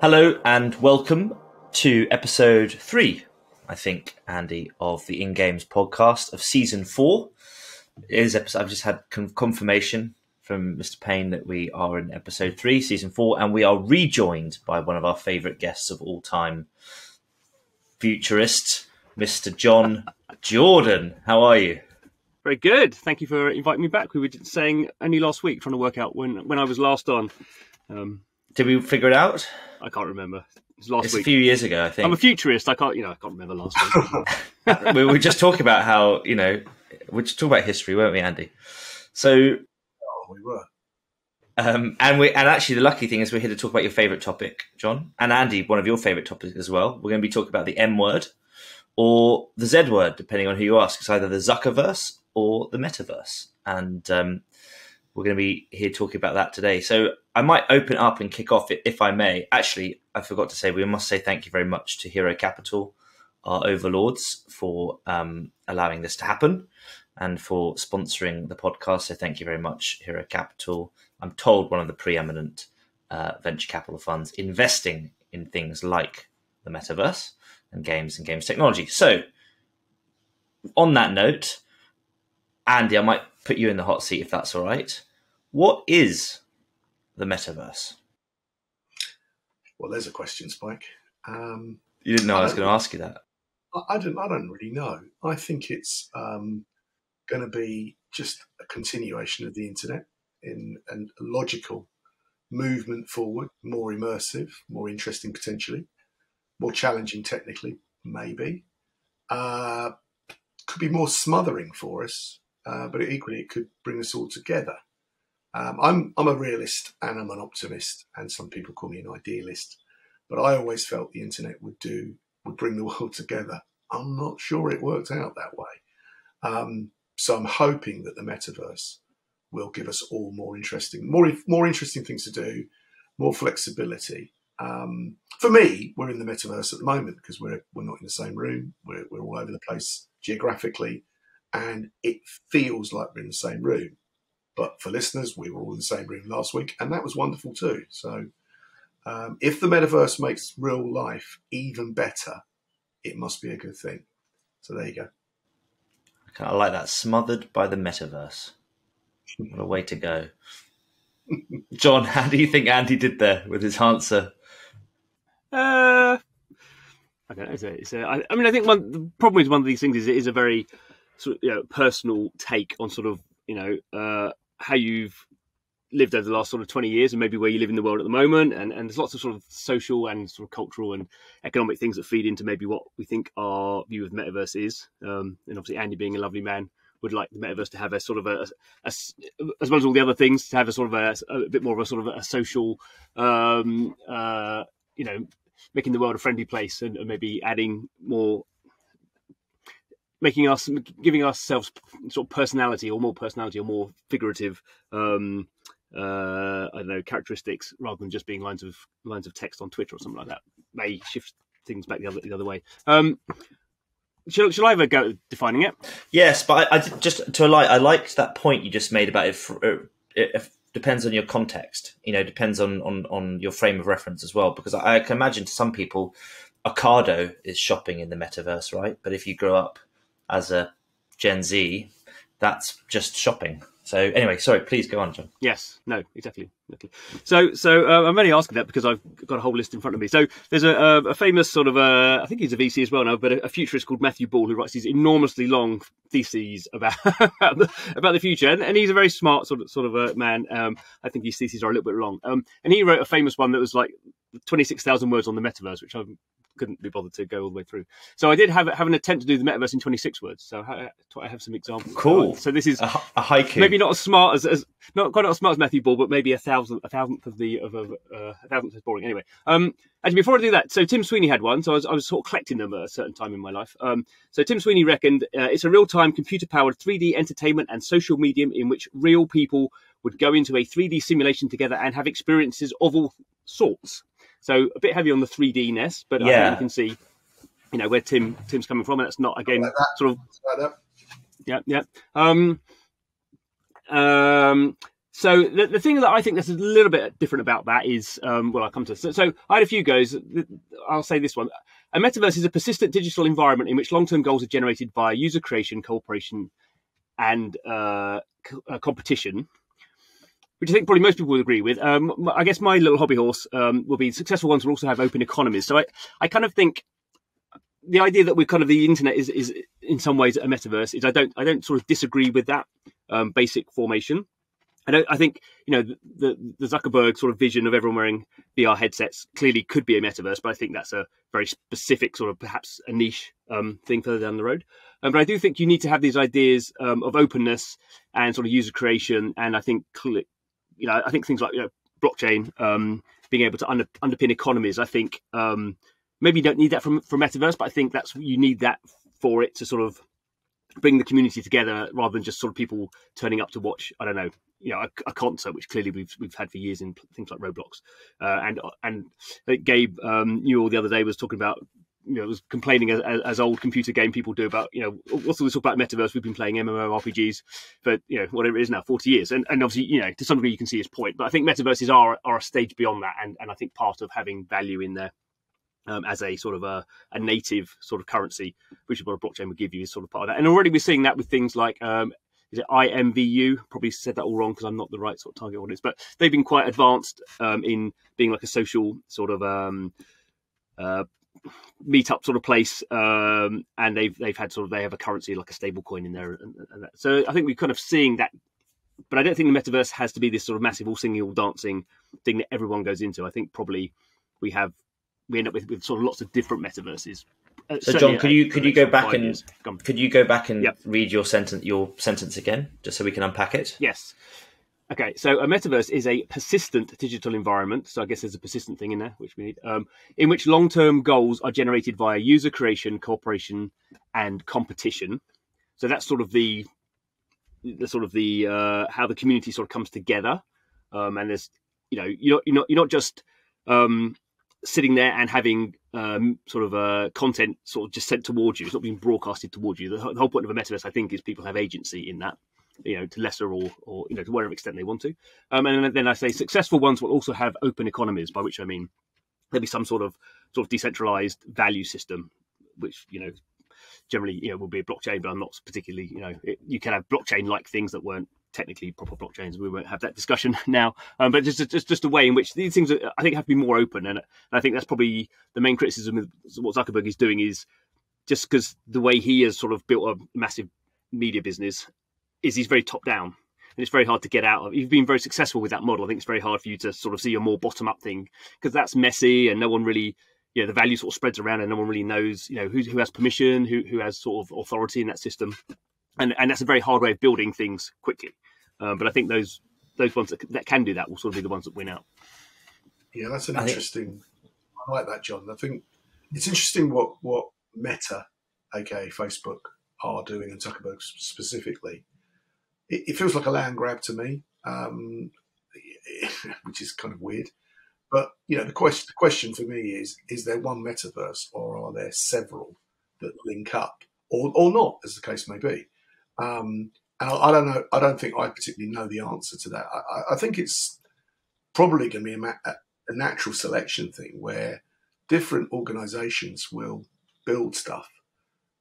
Hello and welcome to episode 3, I think, Andy, of the INGames podcast of season 4. I've just had confirmation from Mr. Payne that we are in episode 3, season 4, and we are rejoined by one of our favourite guests of all time, futurist, Mr. John Jordan. How are you? Very good. Thank you for inviting me back. We were saying only last week, trying to work out when I was last on. Did we figure it out? I can't remember. It was last week. A few years ago, I think. I'm a futurist. I can't remember last week. We were just talking about how, we're just talking about history, weren't we, Andy? So, we were. And actually, the lucky thing is we're here to talk about your favourite topic, John, and Andy, one of your favourite topics as well. We're going to be talking about the M word or the Z word, depending on who you ask. It's either the Zuckerverse or the Metaverse, and we're going to be here talking about that today. So I might open up and kick off, if I may. Actually, I forgot to say, we must say thank you very much to Hero Capital, our overlords, for allowing this to happen and for sponsoring the podcast. So thank you very much, Hero Capital. I'm told one of the preeminent venture capital funds investing in things like the Metaverse and games technology. So on that note, Andy, I might put you in the hot seat if that's all right. What is the Metaverse? Well, there's a question, Spike. You didn't know I was going to ask you that. I don't really know. I think it's going to be just a continuation of the internet in a logical movement forward, more immersive, more interesting potentially, more challenging technically, maybe. Could be more smothering for us, but equally it could bring us all together. I'm a realist and I'm an optimist, and some people call me an idealist, but I always felt the internet would bring the world together. I'm not sure it worked out that way. So I'm hoping that the Metaverse will give us all more interesting things to do, more flexibility. For me, we're in the Metaverse at the moment because we're not in the same room. We're all over the place geographically, and it feels like we're in the same room. But for listeners, we were all in the same room last week, and that was wonderful too. So if the Metaverse makes real life even better, it must be a good thing. So there you go. I kind of like that. Smothered by the Metaverse. What a way to go. John, how do you think Andy did there with his answer? I don't know. I think the problem with one of these things is it is a very sort of, personal take on sort of, how you've lived over the last sort of 20 years and maybe where you live in the world at the moment. And there's lots of sort of social and sort of cultural and economic things that feed into maybe what we think our view of the Metaverse is. And obviously Andy, being a lovely man, would like the Metaverse to have a sort of a as well as all the other things, to have a sort of a bit more of a sort of a social, making the world a friendly place and maybe adding more, giving ourselves sort of personality or more figurative, characteristics rather than just being lines of text on Twitter or something like that. May shift things back the other way. Shall I have a go at defining it? Yes, but I liked that point you just made about it depends on your context. Depends on your frame of reference as well. Because I can imagine to some people, Ocado is shopping in the Metaverse, right? But if you grow up as a Gen Z, that's just shopping. So anyway, sorry, please go on, John. Yes, no, exactly. So I'm only asking that because I've got a whole list in front of me. So there's a famous sort of, I think he's a VC as well now, but a futurist called Matthew Ball who writes these enormously long theses about the future, and he's a very smart sort of a man. I think his theses are a little bit long, and he wrote a famous one that was like 26,000 words on the Metaverse, which I couldn't be bothered to go all the way through. So I did have an attempt to do the Metaverse in 26 words. So I have some examples. Cool. So this is a haiku. Maybe not as smart as not quite as smart as Matthew Ball, but maybe a thousandth as boring. Anyway, and before I do that, so Tim Sweeney had one. So I was sort of collecting them at a certain time in my life. So Tim Sweeney reckoned it's a real-time computer-powered 3D entertainment and social medium in which real people would go into a 3D simulation together and have experiences of all sorts. So a bit heavy on the 3D-ness, but I think you can see, where Tim's coming from, and that's not again sort of. Yeah. So the thing that I think that's a little bit different about that is, I'll come to. So I had a few goes. I'll say this one. A metaverse is a persistent digital environment in which long-term goals are generated by user creation, cooperation, and competition, which I think probably most people would agree with. I guess my little hobby horse will be successful ones will also have open economies. So I kind of think the idea that we're kind of the internet is in some ways a metaverse is I don't sort of disagree with that basic formation. I think the Zuckerberg sort of vision of everyone wearing VR headsets clearly could be a metaverse, but I think that's a very specific sort of perhaps a niche thing further down the road. But I do think you need to have these ideas of openness and sort of user creation, and I think I think things like blockchain being able to underpin economies. I think maybe you don't need that from metaverse, but I think you need that for it to sort of bring the community together rather than just sort of people turning up to watch, I don't know, a concert, which clearly we've had for years in things like Roblox. And I think Gabe Newell the other day was talking about, was complaining as old computer game people do about, what's all this talk about metaverse? We've been playing MMORPGs for, whatever it is now, 40 years. And obviously, to some degree you can see his point. But I think metaverses are a stage beyond that. And I think part of having value in there as a sort of a native sort of currency, which is what a blockchain would give you, is sort of part of that. And already we're seeing that with things like, is it IMVU? Probably said that all wrong because I'm not the right sort of target audience, but they've been quite advanced in being like a social sort of meetup sort of place, and they've had they have a currency like a stable coin in there, and that. So I think we're kind of seeing that. But I don't think the metaverse has to be this sort of massive all singing, all dancing thing that everyone goes into. I think probably we end up with sort of lots of different metaverses. So John, could you go back and read your sentence again, just so we can unpack it? Yes. Okay, so a metaverse is a persistent digital environment. So I guess there's a persistent thing in there, which we need, in which long-term goals are generated via user creation, cooperation, and competition. So that's sort of the how the community sort of comes together. And there's, you're not just sitting there and having content sort of just sent towards you. It's not being broadcasted towards you. The whole point of a metaverse, I think, is people have agency in that, to lesser or to whatever extent they want to. And then I say successful ones will also have open economies, by which I mean there'll be some sort of decentralized value system, which generally will be a blockchain. But I'm not particularly you can have blockchain-like things that weren't technically proper blockchains. We won't have that discussion now, but just a way in which these things I think have to be more open, and I think that's probably the main criticism of what Zuckerberg is doing, is just because the way he has sort of built a massive media business is he's very top down, and it's very hard to get out of. You've been very successful with that model. I think it's very hard for you to sort of see a more bottom up thing, because that's messy and no one really the value sort of spreads around and no one really knows who has permission, who has sort of authority in that system. And that's a very hard way of building things quickly. But I think those ones that can do that will sort of be the ones that win out. Yeah, that's an interesting. I like that, John. I think it's interesting what Meta, aka Facebook, are doing, and Zuckerberg specifically. It feels like a land grab to me, which is kind of weird. But the question for me is there one metaverse, or are there several that link up, or not, as the case may be? And I don't know. I don't think I particularly know the answer to that. I think it's probably going to be a natural selection thing where different organisations will build stuff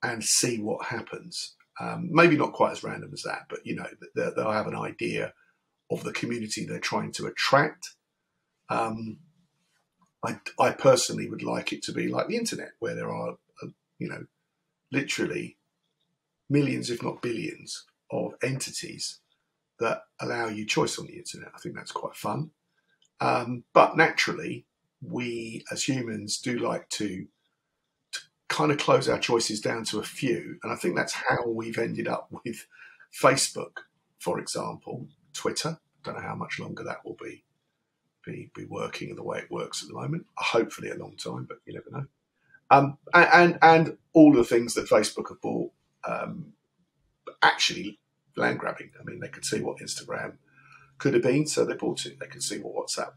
and see what happens. Maybe not quite as random as that, but they'll have an idea of the community they're trying to attract. I personally would like it to be like the internet, where there are literally millions, if not billions, of entities that allow you choice on the internet. I think that's quite fun. But naturally, we as humans do like to kind of close our choices down to a few. And I think that's how we've ended up with Facebook, for example, Twitter. I don't know how much longer that will be working in the way it works at the moment. Hopefully a long time, but you never know. And all the things that Facebook have bought, actually land grabbing. I mean, they could see what Instagram could have been, so they bought it. They could see what WhatsApp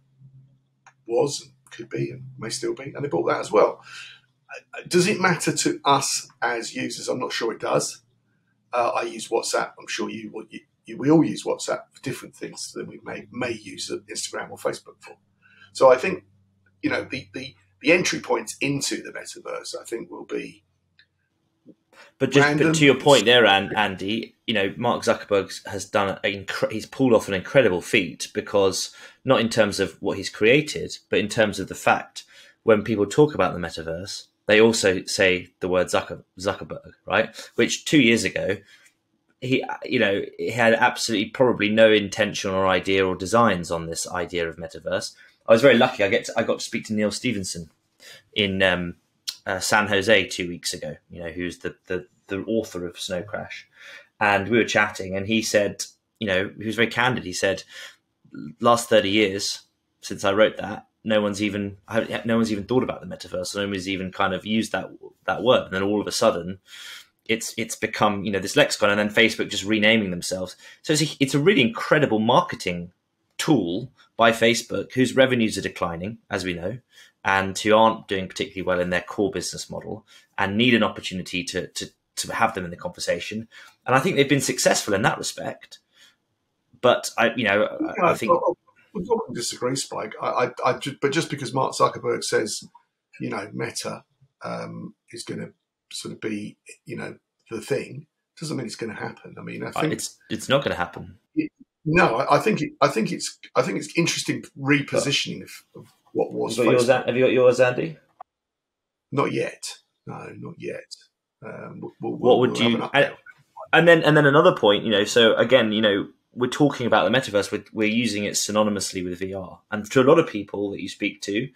was and could be and may still be, and they bought that as well. Does it matter to us as users? I'm not sure it does. I use WhatsApp. I'm sure you we all use WhatsApp for different things than we may use Instagram or Facebook for. So I think, the entry points into the metaverse, I think, will be. But to your point there, Andy, Mark Zuckerberg has done he's pulled off an incredible feat, because not in terms of what he's created, but in terms of the fact when people talk about the metaverse, they also say the word Zuckerberg, right? Which 2 years ago, he had absolutely probably no intention or idea or designs on this idea of metaverse. I was very lucky. I got to speak to Neil Stephenson in San Jose 2 weeks ago. Who's the author of Snow Crash, and we were chatting, and he said, he was very candid. He said, last 30 years since I wrote that, no one's even thought about the metaverse. No one's even kind of used that word, and then all of a sudden, it's become this lexicon, and then Facebook just renaming themselves. So it's a really incredible marketing tool by Facebook, whose revenues are declining, as we know, and who aren't doing particularly well in their core business model, and need an opportunity to have them in the conversation. And I think they've been successful in that respect. But I think I don't disagree, Spike. But just because Mark Zuckerberg says, Meta is going to sort of be, the thing, doesn't mean it's going to happen. I mean, I think it's not going to happen. No, I think it's interesting repositioning of what was. Have you got yours, Andy? Not yet. No, not yet. What would you? And then another point, So again, we're talking about the metaverse. We're using it synonymously with VR, and to a lot of people that you speak to,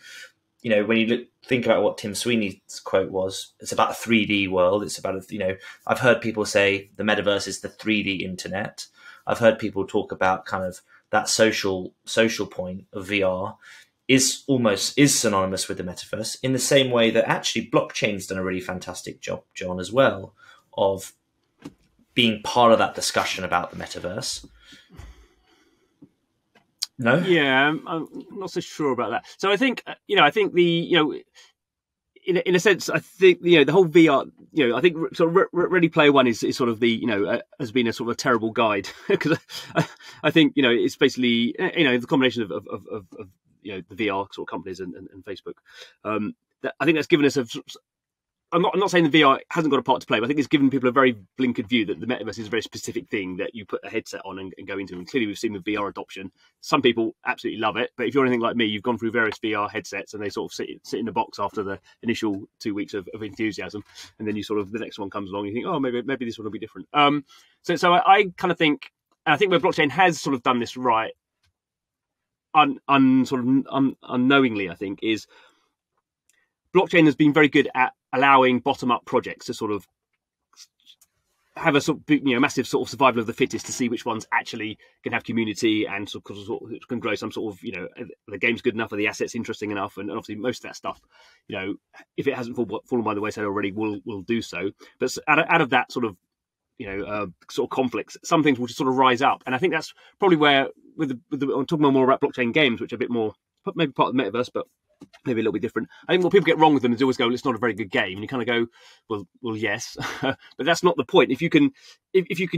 when you think about what Tim Sweeney's quote was, it's about a 3D world. It's about I've heard people say the metaverse is the 3D internet. I've heard people talk about kind of that social point of VR is synonymous with the metaverse, in the same way that actually blockchain's done a really fantastic job, John, as well, of being part of that discussion about the metaverse. No? Yeah, I'm not so sure about that. So I think, in a sense, I think the whole VR, I think sort of Ready Player One is sort of the has been a sort of a terrible guide, because I think it's basically the combination of the VR sort of companies and Facebook. I think that's given us I'm not saying the VR hasn't got a part to play, but I think it's given people a very blinkered view that the metaverse is a very specific thing that you put a headset on and go into. And clearly we've seen with VR adoption, some people absolutely love it. But if you're anything like me, you've gone through various VR headsets and they sort of sit in the box after the initial 2 weeks of enthusiasm. And then the next one comes along and you think, oh, maybe this one will be different. So I kind of think, and I think where blockchain has sort of done this right, unknowingly, I think, is blockchain has been very good at allowing bottom-up projects to sort of have a sort of massive sort of survival of the fittest, to see which ones actually can have community and sort of can grow some sort of the game's good enough, or the assets interesting enough, and obviously most of that stuff, if it hasn't fallen by the wayside already, will do so. But out of that sort of sort of conflicts, some things will just sort of rise up, and I think that's probably where I'm talking more about blockchain games, which are a bit more maybe part of the metaverse, but maybe a little bit different. I think what people get wrong with them is they always go, it's not a very good game. And you kind of go, well, yes, but that's not the point. If you can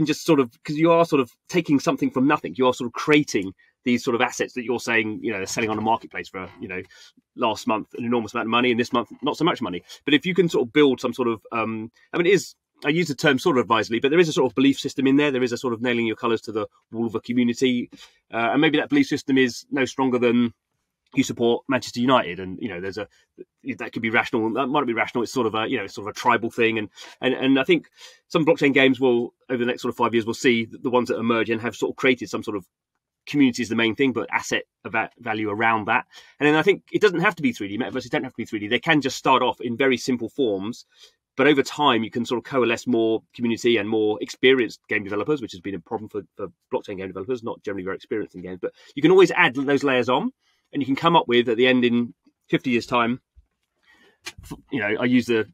just sort of, because you are sort of taking something from nothing, you are sort of creating these sort of assets that you're saying, selling on a marketplace for, last month an enormous amount of money, and this month not so much money. But if you can sort of build some sort of, I use the term sort of advisedly, but there is a sort of belief system in there. There is a sort of nailing your colours to the wall of a community. And maybe that belief system is no stronger than you support Manchester United, and that could be rational. That might be rational. It's sort of a tribal thing, and I think some blockchain games will, over the next sort of 5 years, we'll see the ones that emerge and have sort of created some sort of community is the main thing, but asset value around that. And then I think it doesn't have to be 3D. Metaverses don't have to be 3D. They can just start off in very simple forms, but over time you can sort of coalesce more community and more experienced game developers, which has been a problem for blockchain game developers, not generally very experienced in games. But you can always add those layers on, and you can come up with, at the end, in 50 years' time, I use as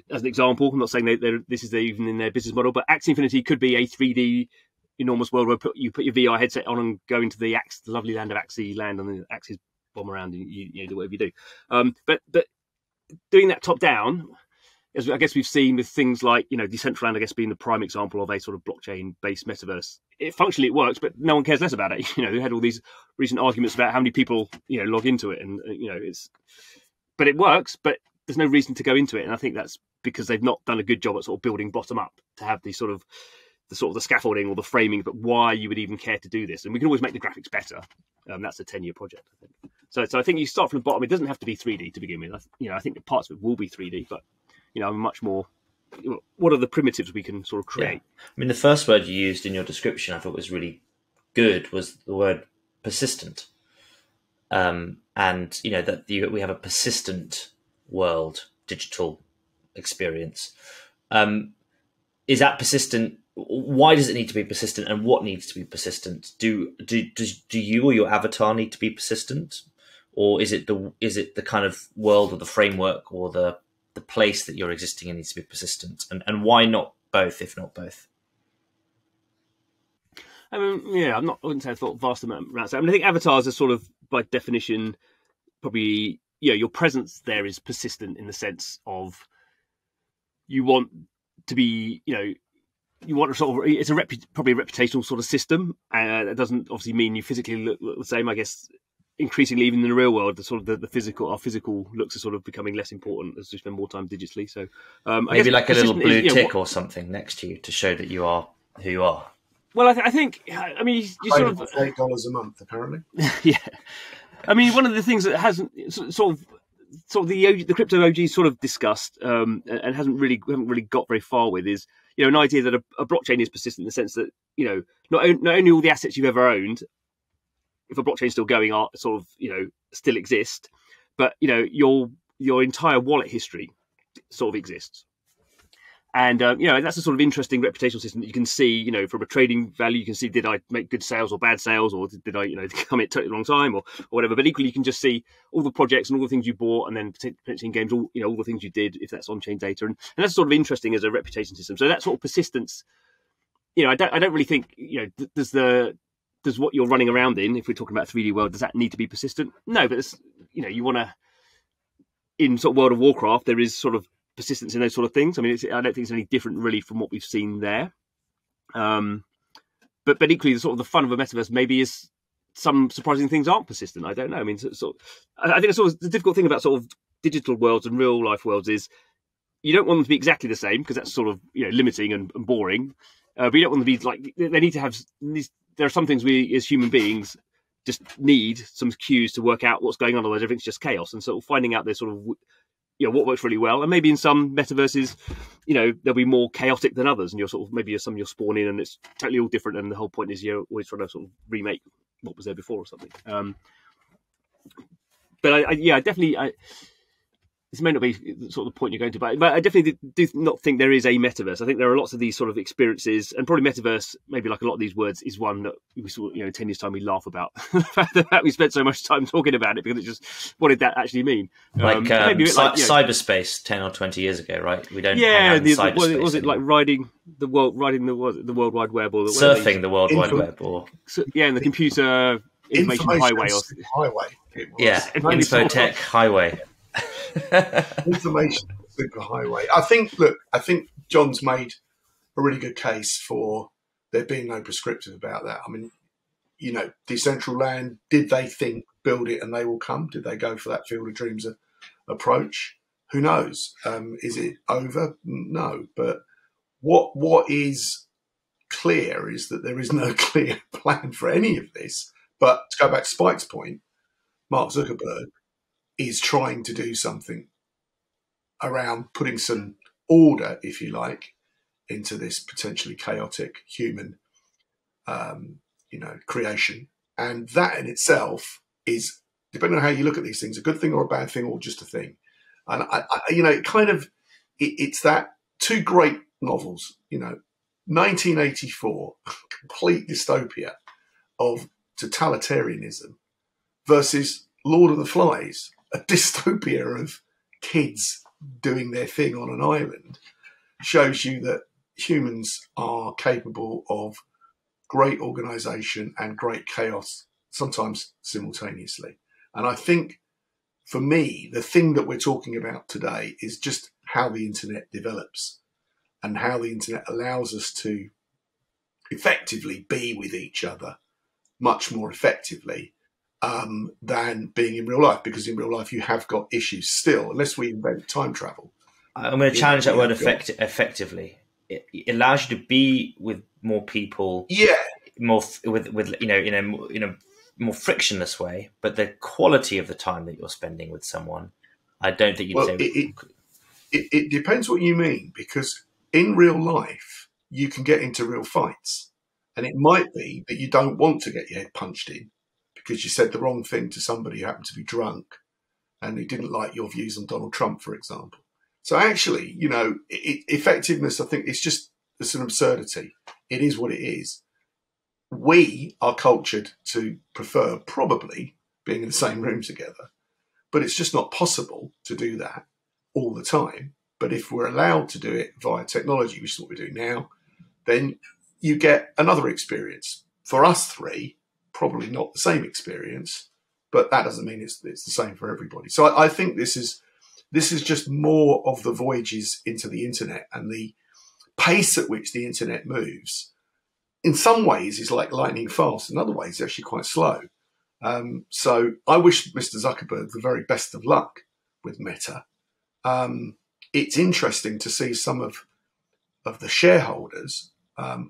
an example, I'm not saying this is even in their business model, but Axie Infinity could be a 3D enormous world where you put your VR headset on and go into the lovely land of Axie land, and the Axies bomb around and you do whatever you do. But doing that top down, as I guess we've seen with things like, Decentraland, I guess, being the prime example of a sort of blockchain-based metaverse. Functionally, it works, but no one cares less about it. We had all these recent arguments about how many people, log into it, and but it works, but there's no reason to go into it, and I think that's because they've not done a good job at sort of building bottom up to have the scaffolding or the framing, but why you would even care to do this. And we can always make the graphics better. That's a 10-year project, I think. So I think you start from the bottom. It doesn't have to be 3D to begin with. I think that parts of it will be 3D, but much more. What are the primitives we can sort of create? Yeah. I mean, the first word you used in your description, I thought was really good, was the word persistent. And that we have a persistent world digital experience. Is that persistent? Why does it need to be persistent, and what needs to be persistent? Do you or your avatar need to be persistent, or is it the kind of world or the framework or the place that you're existing in needs to be persistent, and why not both, if not both? I mean, I wouldn't say I thought vast amount around. I think avatars are sort of, by definition, probably your presence there is persistent in the sense of you want to be, you want to sort of, it's probably a reputational sort of system. That doesn't obviously mean you physically look the same. I guess increasingly, even in the real world, our physical looks are sort of becoming less important as we spend more time digitally. So maybe like a little blue tick or something next to you to show that you are who you are. Well, I think, I mean, you sort of $8 a month, apparently. Yeah, I mean, one of the things that hasn't sort of the crypto OGs sort of discussed and haven't really got very far with is an idea that a blockchain is persistent in the sense that not only all the assets you've ever owned, if a blockchain is still going, are sort of still exist, but your entire wallet history sort of exists. And that's a sort of interesting reputational system that you can see, from a trading value. You can see, did I make good sales or bad sales, or did I, come at totally wrong time, or whatever. But equally, you can just see all the projects and all the things you bought, and then potentially in games, all the things you did, if that's on-chain data, and that's sort of interesting as a reputation system. So that sort of persistence, I don't really think, does what you're running around in, if we're talking about 3D world, does that need to be persistent? No, but it's, you want to, in sort of World of Warcraft, there is sort of persistence in those sort of things. I mean, I don't think it's any different really from what we've seen there. But equally, the fun of a metaverse maybe is some surprising things aren't persistent. I don't know. I mean, I think the difficult thing about sort of digital worlds and real life worlds is you don't want them to be exactly the same, because that's sort of limiting and boring. But you don't want them to be like, they need to have these. There are some things we as human beings just need some cues to work out what's going on. Otherwise, everything's just chaos. And so finding out there's sort of what works really well, and maybe in some metaverses, they'll be more chaotic than others, and you're spawn in, and it's totally all different. And the whole point is you're always trying to sort of remake what was there before or something. But I definitely. This may not be sort of the point you're going to, but I definitely do not think there is a metaverse. I think there are lots of these sort of experiences, and probably metaverse, maybe like a lot of these words, is one that we saw, 10 years time we laugh about the fact that we spent so much time talking about it, because it's just, what did that actually mean? Cyberspace 10 or 20 years ago, right? We don't. Cyberspace was it like riding the World Wide Web, or surfing the World Wide Web, or and the computer information highway, highway. Infotech highway. Information superhighway. I think John's made a really good case for there being no prescriptive about that. I mean, Decentraland, did they think build it and they will come? Did they go for that Field of Dreams approach? Who knows? Is it over? No. But what is clear is that there is no clear plan for any of this. But to go back to Spike's point, Mark Zuckerberg is trying to do something around putting some order, if you like, into this potentially chaotic human, creation. And that in itself is, depending on how you look at these things, a good thing or a bad thing, or just a thing. And it's that two great novels, 1984, complete dystopia of totalitarianism, versus Lord of the Flies, a dystopia of kids doing their thing on an island, shows you that humans are capable of great organisation and great chaos, sometimes simultaneously. And I think, for me, the thing that we're talking about today is just how the internet develops and how the internet allows us to effectively be with each other much more effectively than being in real life, because in real life you have got issues still, unless we invent time travel. I'm going to challenge that word effectively. It allows you to be with more people, more with in a more frictionless way. But the quality of the time that you're spending with someone, I don't think you'd say. It depends what you mean, because in real life you can get into real fights, and it might be that you don't want to get your head punched in because you said the wrong thing to somebody who happened to be drunk and who didn't like your views on Donald Trump, for example. So actually, effectiveness, I think it's an absurdity. It is what it is. We are cultured to prefer probably being in the same room together, but it's just not possible to do that all the time. But if we're allowed to do it via technology, which is what we're doing now, then you get another experience. For us three, probably not the same experience, but that doesn't mean it's the same for everybody. So I think this is just more of the voyages into the internet, and the pace at which the internet moves in some ways is like lightning fast. In other ways, it's actually quite slow. So I wish Mr. Zuckerberg the very best of luck with Meta. It's interesting to see some of the shareholders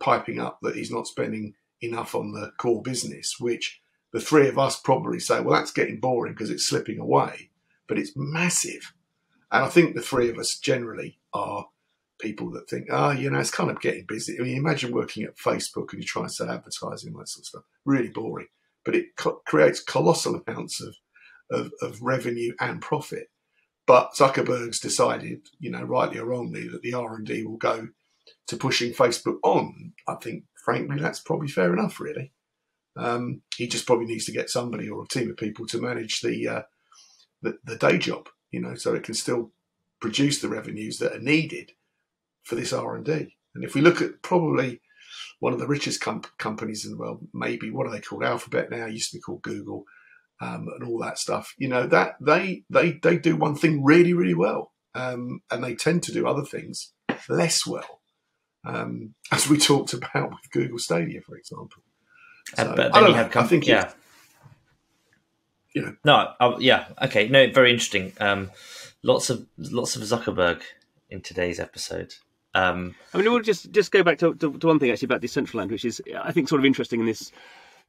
piping up that he's not spending enough on the core business, which the three of us probably say, well, that's getting boring because it's slipping away, but it's massive. And I think the three of us generally are people that think, it's kind of getting busy. I mean, imagine working at Facebook and you try and sell advertising, that sort of stuff. Really boring. But it creates colossal amounts of revenue and profit. But Zuckerberg's decided, rightly or wrongly, that the R&D will go to pushing Facebook on. I think, frankly, that's probably fair enough, really. He just probably needs to get somebody or a team of people to manage the day job, so it can still produce the revenues that are needed for this R&D. And if we look at probably one of the richest companies in the world, maybe, what are they called? Alphabet now, used to be called Google, and all that stuff, that they do one thing really, really well. And they tend to do other things less well, as we talked about with Google Stadia, for example. So, but then I think, okay, no, very interesting. Lots of Zuckerberg in today's episode. We'll just go back to one thing actually about Decentraland, which is, I think, sort of interesting in this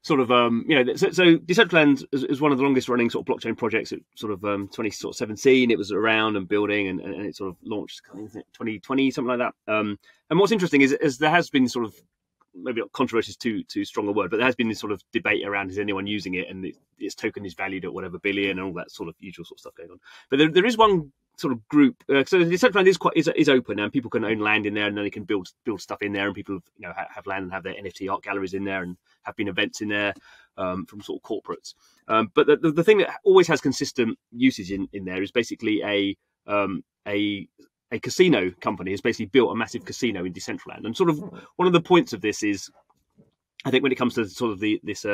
sort of, so Decentraland is one of the longest running sort of blockchain projects. It sort of 2017, it was around and building, and it sort of launched 2020, something like that. And what's interesting is there has been sort of, maybe controversy is too strong a word, but there has been this sort of debate around, is anyone using it, and its token is valued at whatever billion and all that sort of usual sort of stuff going on. But there is one sort of group. So the Decentraland is open, and people can own land in there, and then they can build stuff in there, and people have land and have their NFT art galleries in there, and have been events in there from sort of corporates. But the thing that always has consistent usage in there is basically a casino company has basically built a massive casino in Decentraland. And sort of one of the points of this is, I think when it comes to sort of this,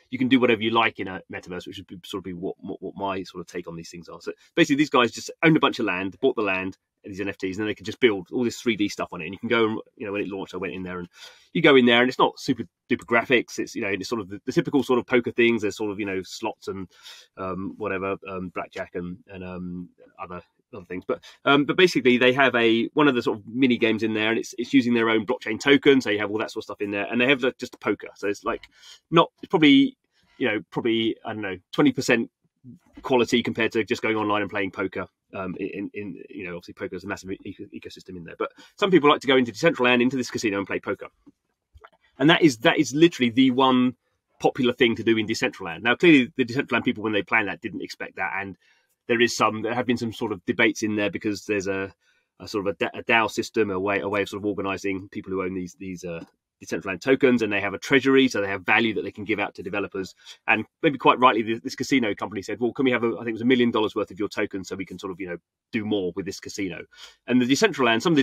you can do whatever you like in a metaverse, which would sort of be what my sort of take on these things are. So basically, these guys just owned a bunch of land, bought the land, these NFTs, and then they could just build all this 3D stuff on it. And you can go, when it launched, I went in there, and you go in there, and it's not super duper graphics. It's it's sort of the typical sort of poker things. There's sort of slots and whatever, blackjack and other things, but basically they have one of the sort of mini games in there, and it's using their own blockchain token, so you have all that sort of stuff in there, and they have just a poker, so it's like it's probably I don't know, 20% quality compared to just going online and playing poker. In obviously poker is a massive ecosystem in there, but some people like to go into Decentraland, into this casino, and play poker, and that is literally the one popular thing to do in Decentraland. Now clearly the Decentraland people, when they planned that, didn't expect that, and there have been some sort of debates in there, because there's a sort of a DAO system, a way of sort of organising people who own these Decentraland tokens, and they have a treasury, so they have value that they can give out to developers. And maybe quite rightly, this casino company said, well, can we have I think it was $1 million worth of your tokens, so we can sort of do more with this casino. And some of the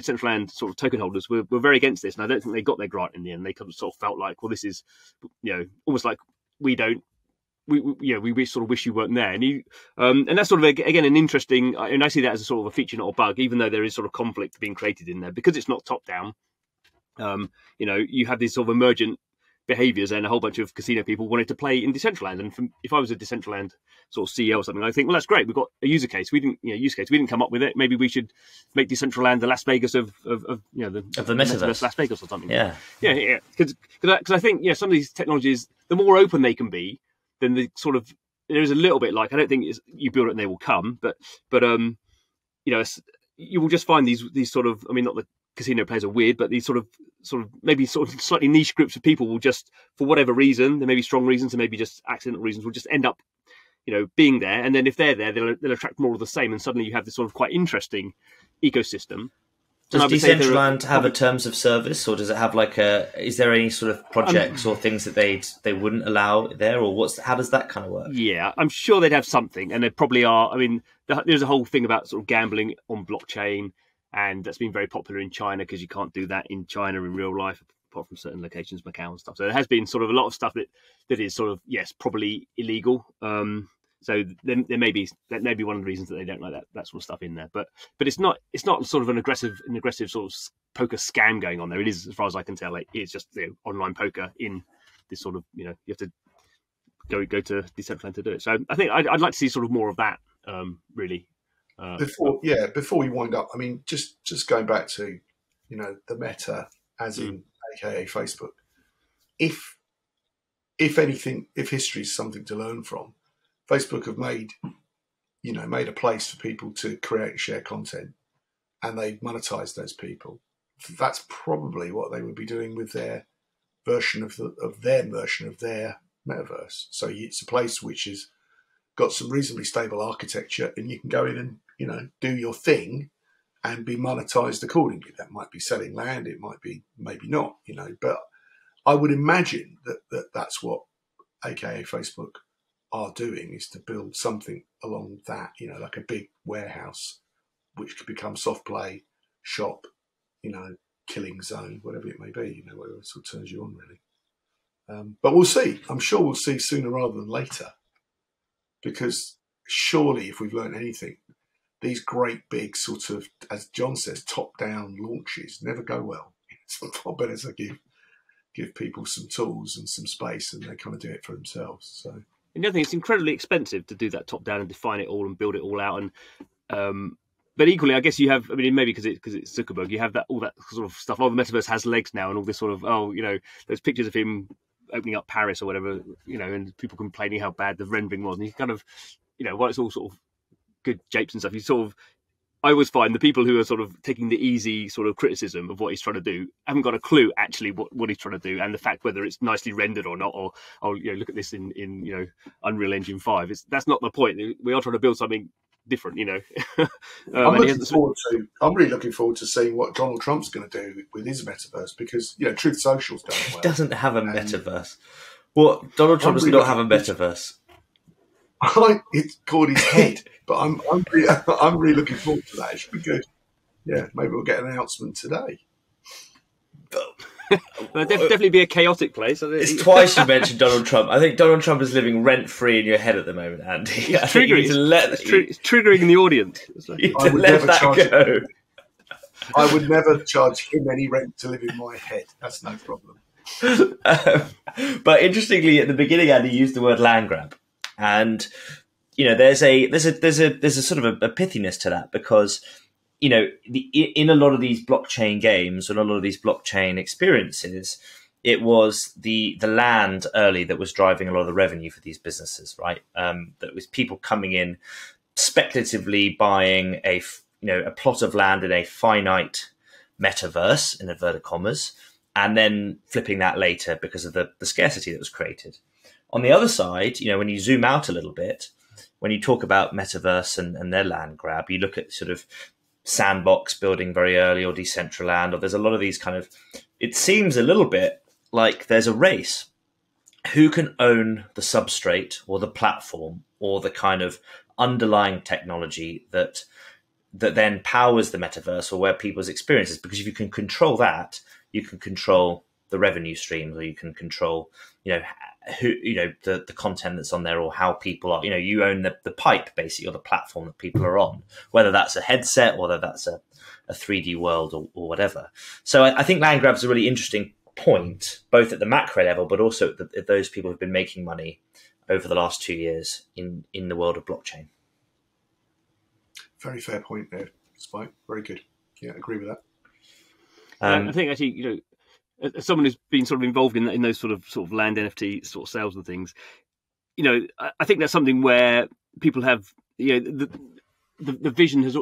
Decentraland sort of token holders were very against this, and I don't think they got their grant in the end. They sort of felt like, well, this is almost like we don't we sort of wish you weren't there. And that's sort of again an interesting, and I see that as a sort of a feature, not a bug, even though there is sort of conflict being created in there because it's not top down. You have these sort of emergent behaviors, and a whole bunch of casino people wanted to play in Decentraland. And if I was a Decentraland sort of CEO or something, I think, well, that's great. We've got a use case. We didn't come up with it. Maybe we should make Decentraland the Las Vegas of the Metaverse, Las Vegas or something. Yeah. Because I think some of these technologies, the more open they can be, then the sort of there is a little bit like, I don't think it's, you build it and they will come, but you will just find these sort of, I mean, not the casino players are weird, but these sort of maybe sort of slightly niche groups of people will just, for whatever reason, there may be strong reasons and maybe just accidental reasons, will just end up being there. And then if they're there, they'll attract more of the same, and suddenly you have this sort of quite interesting ecosystem. Does Decentraland have a terms of service, or does it have is there any sort of projects or things that they wouldn't allow there, or how does that kind of work? Yeah, I'm sure they'd have something, and they probably are. I mean, there's a whole thing about sort of gambling on blockchain, and that's been very popular in China because you can't do that in China in real life, apart from certain locations, Macau and stuff. So there has been sort of a lot of stuff that is sort of, yes, probably illegal. So there may be one of the reasons that they don't like that sort of stuff in there. But it's not sort of an aggressive sort of poker scam going on there. It is, as far as I can tell, it's just online poker in this sort of, you have to go to Decentraland to do it. So I think I'd like to see sort of more of that, really. Before we wind up, I mean, just going back to the Meta, as in AKA Facebook. If anything, if history is something to learn from, Facebook have made a place for people to create and share content, and they've monetized those people. That's probably what they would be doing with their version of their metaverse. So it's a place which has got some reasonably stable architecture, and you can go in and do your thing and be monetized accordingly. That might be selling land, it might be maybe not, but I would imagine that's what AKA Facebook are doing, is to build something along that, like a big warehouse which could become soft play, shop, killing zone, whatever it may be, whatever sort of turns you on, really. But we'll see. I'm sure we'll see sooner rather than later, because surely, if we've learned anything, these great big sort of, as John says, top-down launches never go well. It's far better to give people some tools and some space, and they kind of do it for themselves. So. And the other thing, it's incredibly expensive to do that top down and define it all and build it all out. And but equally, I guess you have, I mean, maybe because it's Zuckerberg, you have all that sort of stuff. Oh, the metaverse has legs now, and all this sort of those pictures of him opening up Paris or whatever, and people complaining how bad the rendering was, and you kind of, while it's all sort of good japes and stuff, you sort of, I always find the people who are sort of taking the easy sort of criticism of what he's trying to do haven't got a clue actually what he's trying to do, and the fact whether it's nicely rendered or not, or look at this in Unreal Engine 5. That's not the point. We are trying to build something different, I'm really looking forward to seeing what Donald Trump's going to do with his metaverse, because Truth Social's done well. He doesn't have a metaverse. Well, Donald Trump does not have a metaverse. It's called his head, but I'm really looking forward to that. It should be good. Yeah, maybe we'll get an announcement today. It'll definitely be a chaotic place. It's twice you mentioned Donald Trump. I think Donald Trump is living rent-free in your head at the moment, Andy. It's triggering the audience. You need to let that go. I would never charge him any rent to live in my head. That's no problem. But interestingly, at the beginning, Andy used the word land grab. And there's a sort of a pithiness to that, because in a lot of these blockchain games and a lot of these blockchain experiences, it was the land early that was driving a lot of the revenue for these businesses, right? That was people coming in speculatively buying a plot of land in a finite metaverse, in inverted commas, and then flipping that later because of the scarcity that was created. On the other side, when you zoom out a little bit, when you talk about Metaverse and their land grab, you look at sort of sandbox building very early, or Decentraland, or there's a lot of these kind of, it seems a little bit like there's a race. Who can own the substrate or the platform or the kind of underlying technology that then powers the Metaverse, or where people's experiences? Because if you can control that, you can control the revenue streams, or you can control, who, the content that's on there, or how people are, you own the pipe basically, or the platform that people are on, whether that's a headset, whether that's a 3D world or whatever. So I think land grab's a really interesting point, both at the macro level, but also at those people who've been making money over the last 2 years in the world of blockchain. Very fair point there, Spike. Very good. Yeah, agree with that. I think actually, as someone who's been sort of involved in those sort of land NFT sort of sales and things, I think that's something where people have, the vision has.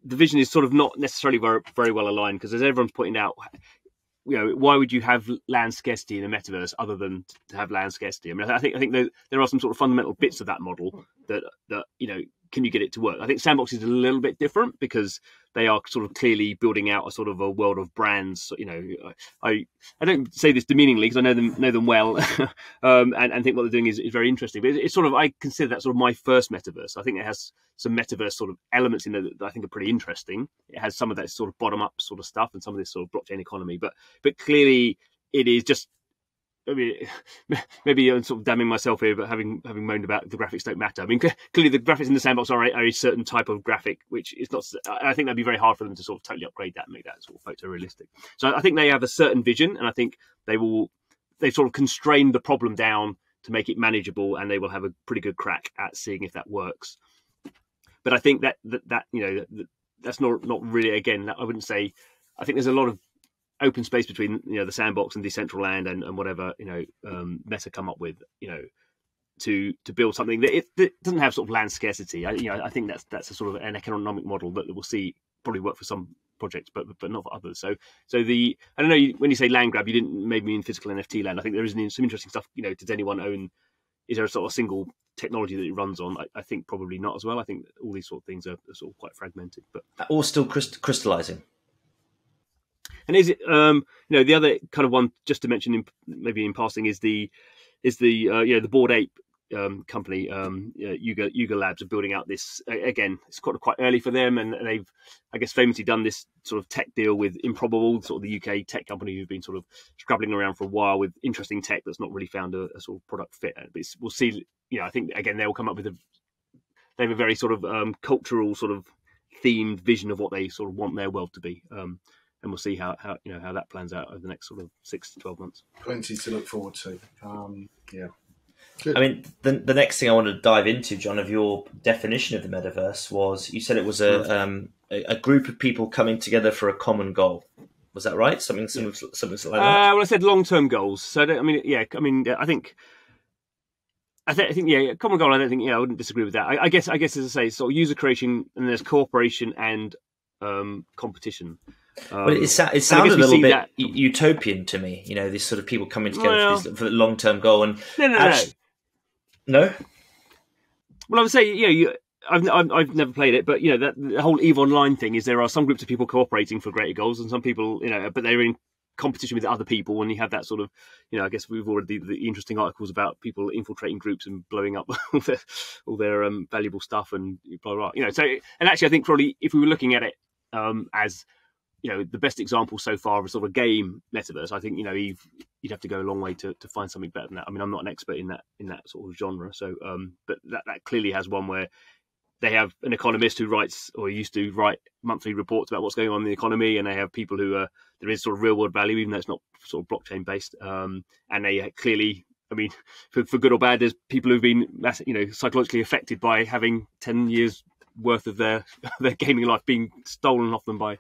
The vision is sort of not necessarily very, very well aligned, because as everyone's pointing out, why would you have land scarcity in a metaverse other than to have land scarcity? I mean, I think there are some sort of fundamental bits of that model that can you get it to work? I think Sandbox is a little bit different, because they are sort of clearly building out a sort of a world of brands. I don't say this demeaningly, because I know them well, and think what they're doing is very interesting. But it's sort of, I consider that sort of my first metaverse. I think it has some metaverse sort of elements in there that I think are pretty interesting. It has some of that sort of bottom up sort of stuff and some of this sort of blockchain economy. But clearly it is just. I mean, maybe I'm sort of damning myself here, but having moaned about the graphics don't matter. I mean, clearly the graphics in the Sandbox are a certain type of graphic, which is not. I think that'd be very hard for them to sort of totally upgrade that and make that sort of photorealistic. So I think they have a certain vision, and I think they've sort of constrained the problem down to make it manageable, and they will have a pretty good crack at seeing if that works. But I think that that's not really, again, I wouldn't say. I think there's a lot of open space between the Sandbox and Decentraland and whatever Meta come up with to build something that doesn't have sort of land scarcity. I think that's a sort of an economic model that we'll see probably work for some projects, but not for others. So I don't know, when you say land grab, you didn't maybe mean physical NFT land. I think there is some interesting stuff. Does anyone own? Is there a sort of single technology that it runs on? I think probably not as well. I think all these sort of things are sort of quite fragmented, but all still crystallizing. And is it the other kind of one just to mention maybe in passing is the Bored Ape company, Yuga Labs, are building out this again. It's quite early for them, and they've, I guess, famously done this sort of tech deal with Improbable, sort of the UK tech company who've been sort of scrabbling around for a while with interesting tech that's not really found a sort of product fit. But we'll see. I think again they'll come up with they have a very sort of cultural sort of themed vision of what they sort of want their world to be. And we'll see how that plans out over the next sort of 6 to 12 months. Plenty to look forward to. Yeah. Good. I mean, the next thing I wanted to dive into, John, of your definition of the metaverse was, you said it was a group of people coming together for a common goal. Was that right? Something like that. Well, I said long-term goals. So I think common goal. I don't think I wouldn't disagree with that. I guess as I say, sort of user creation, and there's cooperation and competition. Well, it sounded a little bit utopian to me. These sort of people coming together for the long-term goal. And no. Well, I would say, I've never played it, but that the whole EVE Online thing is there are some groups of people cooperating for greater goals, and some people, but they're in competition with other people. And you have that sort of, I guess we've already the interesting articles about people infiltrating groups and blowing up all their valuable stuff and blah blah. So, and actually, I think probably if we were looking at it as the best example so far of a sort of game metaverse, I think you'd have to go a long way to find something better than that. I mean, I'm not an expert in that sort of genre, so but that clearly has one where they have an economist who writes, or used to write, monthly reports about what's going on in the economy, and they have people who there is sort of real world value, even though it's not sort of blockchain based, and they clearly, I mean, for good or bad, there's people who've been psychologically affected by having 10 years worth of their gaming life being stolen off them by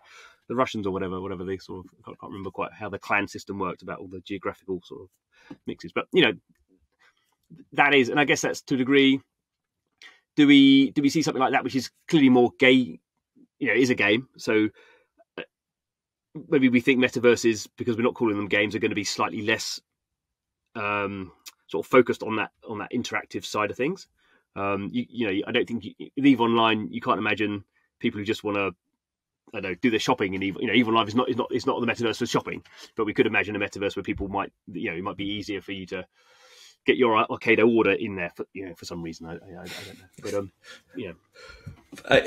the Russians or whatever they sort of, I can't remember quite how the clan system worked about all the geographical sort of mixes, but that is, and I guess that's to a degree. Do we see something like that, which is clearly more gay? Is a game. So maybe we think metaverses, because we're not calling them games, are going to be slightly less sort of focused on that interactive side of things. I don't think in EVE Online you can't imagine people who just want to, I don't know, do their shopping in EVE. EVE Online is not the metaverse for shopping, but we could imagine a metaverse where people might, it might be easier for you to get your Arcado order in there for some reason. I don't know, but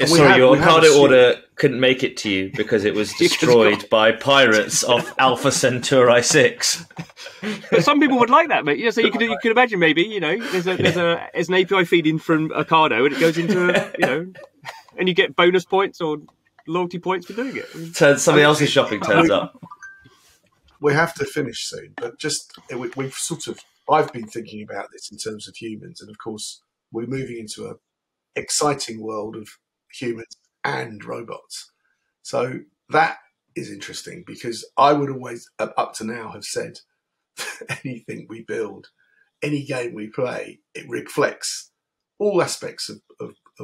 sorry, your Arcado order couldn't make it to you because it was destroyed by pirates off Alpha Centauri 6. But some people would like that, mate. So you could imagine maybe there's an API feed in from Arcado and it goes into and you get bonus points or loyalty points for doing it. Somebody else's shopping turns up. We have to finish soon, but we've I've been thinking about this in terms of humans, and of course we're moving into an exciting world of humans and robots. So that is interesting because I would always, up to now, have said anything we build, any game we play, it reflects all aspects of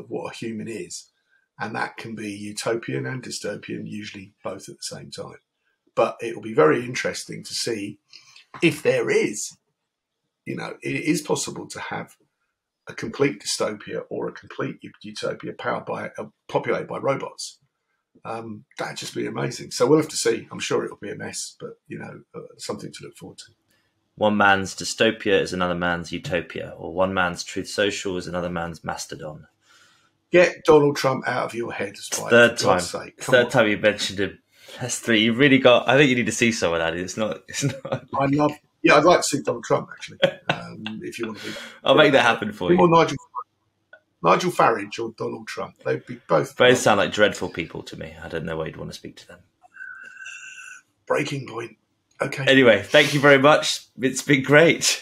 what a human is, and that can be utopian and dystopian, usually both at the same time. But it will be very interesting to see if there is, it is possible to have a complete dystopia or a complete utopia populated by robots. That'd just be amazing. So we'll have to see. I'm sure it'll be a mess, but, something to look forward to. One man's dystopia is another man's utopia, or one man's Truth Social is another man's Mastodon. Get Donald Trump out of your head. Third time you mentioned him. S3, you really got. I think you need to see some of that. It's not. I'd like to see Donald Trump actually. If you want to be, I'll make that happen for you. Or Nigel Farage or Donald Trump. They'd be both. Both sound like dreadful people to me. I don't know why you'd want to speak to them. Breaking point. Okay. Anyway, thank you very much. It's been great.